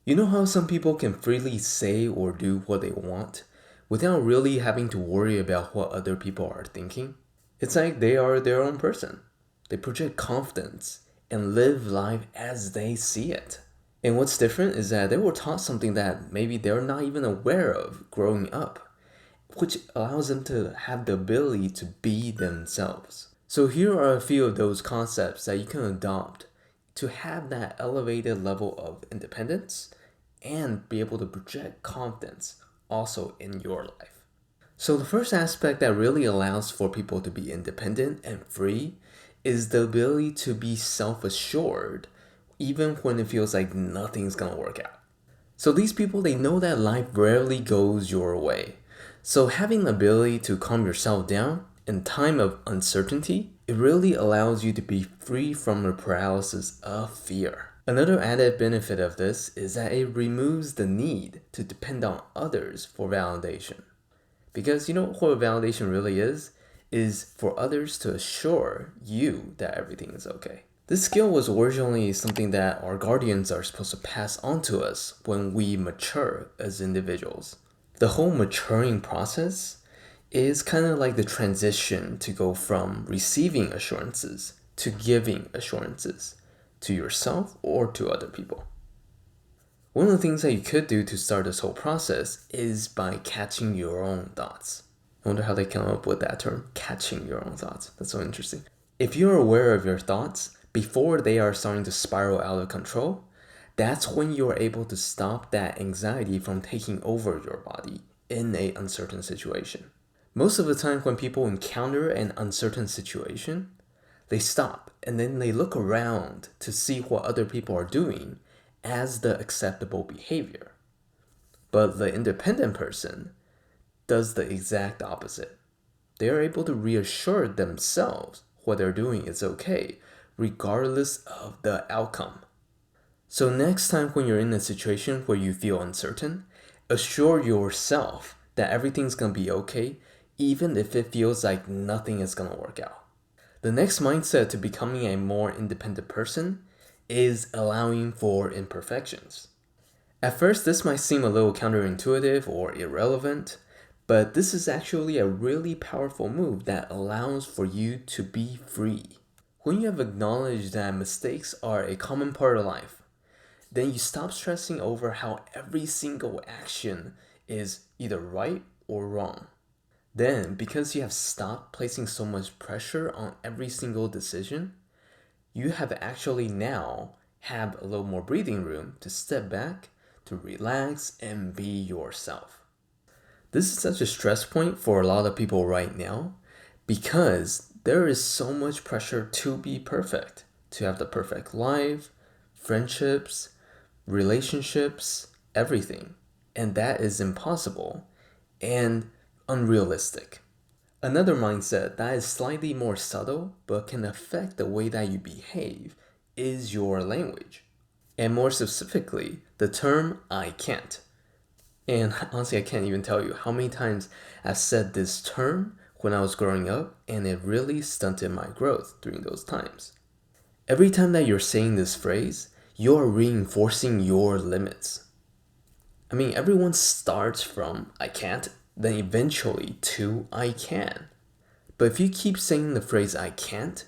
You know how some people can freely say or do what they want without really having to worry about what other people are thinking? It's like they are their own person. They project confidence and live life as they see it. And what's different is that they were taught something that maybe they're not even aware of growing up, which allows them to have the ability to be themselves. So here are a few of those concepts that you can adopt to have that elevated level of independence and be able to project confidence also in your life. So the first aspect that really allows for people to be independent and free is the ability to be self-assured even when it feels like nothing's gonna work out. So these people, they know that life rarely goes your way. So having the ability to calm yourself down in time of uncertainty, it really allows you to be free from the paralysis of fear. Another added benefit of this is that it removes the need to depend on others for validation. Because you know what validation really is for others to assure you that everything is okay. This skill was originally something that our guardians are supposed to pass on to us when we mature as individuals. The whole maturing process is kind of like the transition to go from receiving assurances to giving assurances to yourself or to other people. One of the things that you could do to start this whole process is by catching your own thoughts. I wonder how they come up with that term, catching your own thoughts. That's so interesting. If you're aware of your thoughts before they are starting to spiral out of control, that's when you're able to stop that anxiety from taking over your body in an uncertain situation. Most of the time when people encounter an uncertain situation, they stop and then they look around to see what other people are doing as the acceptable behavior. But the independent person does the exact opposite. They are able to reassure themselves what they're doing is okay, regardless of the outcome. So next time when you're in a situation where you feel uncertain, assure yourself that everything's gonna be okay, even if it feels like nothing is gonna work out. The next mindset to becoming a more independent person is allowing for imperfections. At first, this might seem a little counterintuitive or irrelevant, but this is actually a really powerful move that allows for you to be free. When you have acknowledged that mistakes are a common part of life, then you stop stressing over how every single action is either right or wrong. Then, because you have stopped placing so much pressure on every single decision, you have actually now have a little more breathing room to step back, to relax, and be yourself. This is such a stress point for a lot of people right now because there is so much pressure to be perfect, to have the perfect life, friendships, relationships, everything. And that is impossible and unrealistic. Another mindset that is slightly more subtle but can affect the way that you behave is your language. And more specifically, the term I can't. And honestly, I can't even tell you how many times I've said this term when I was growing up, and it really stunted my growth during those times. Every time that you're saying this phrase, you're reinforcing your limits. I mean, everyone starts from I can't, then eventually to I can. But if you keep saying the phrase I can't,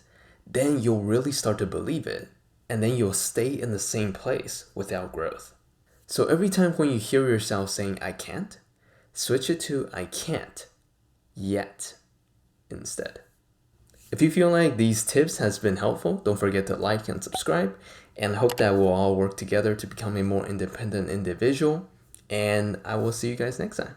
then you'll really start to believe it, and then you'll stay in the same place without growth. So every time when you hear yourself saying I can't, switch it to I can't yet instead. If you feel like these tips has been helpful, don't forget to like and subscribe, and I hope that we'll all work together to become a more independent individual, and I will see you guys next time.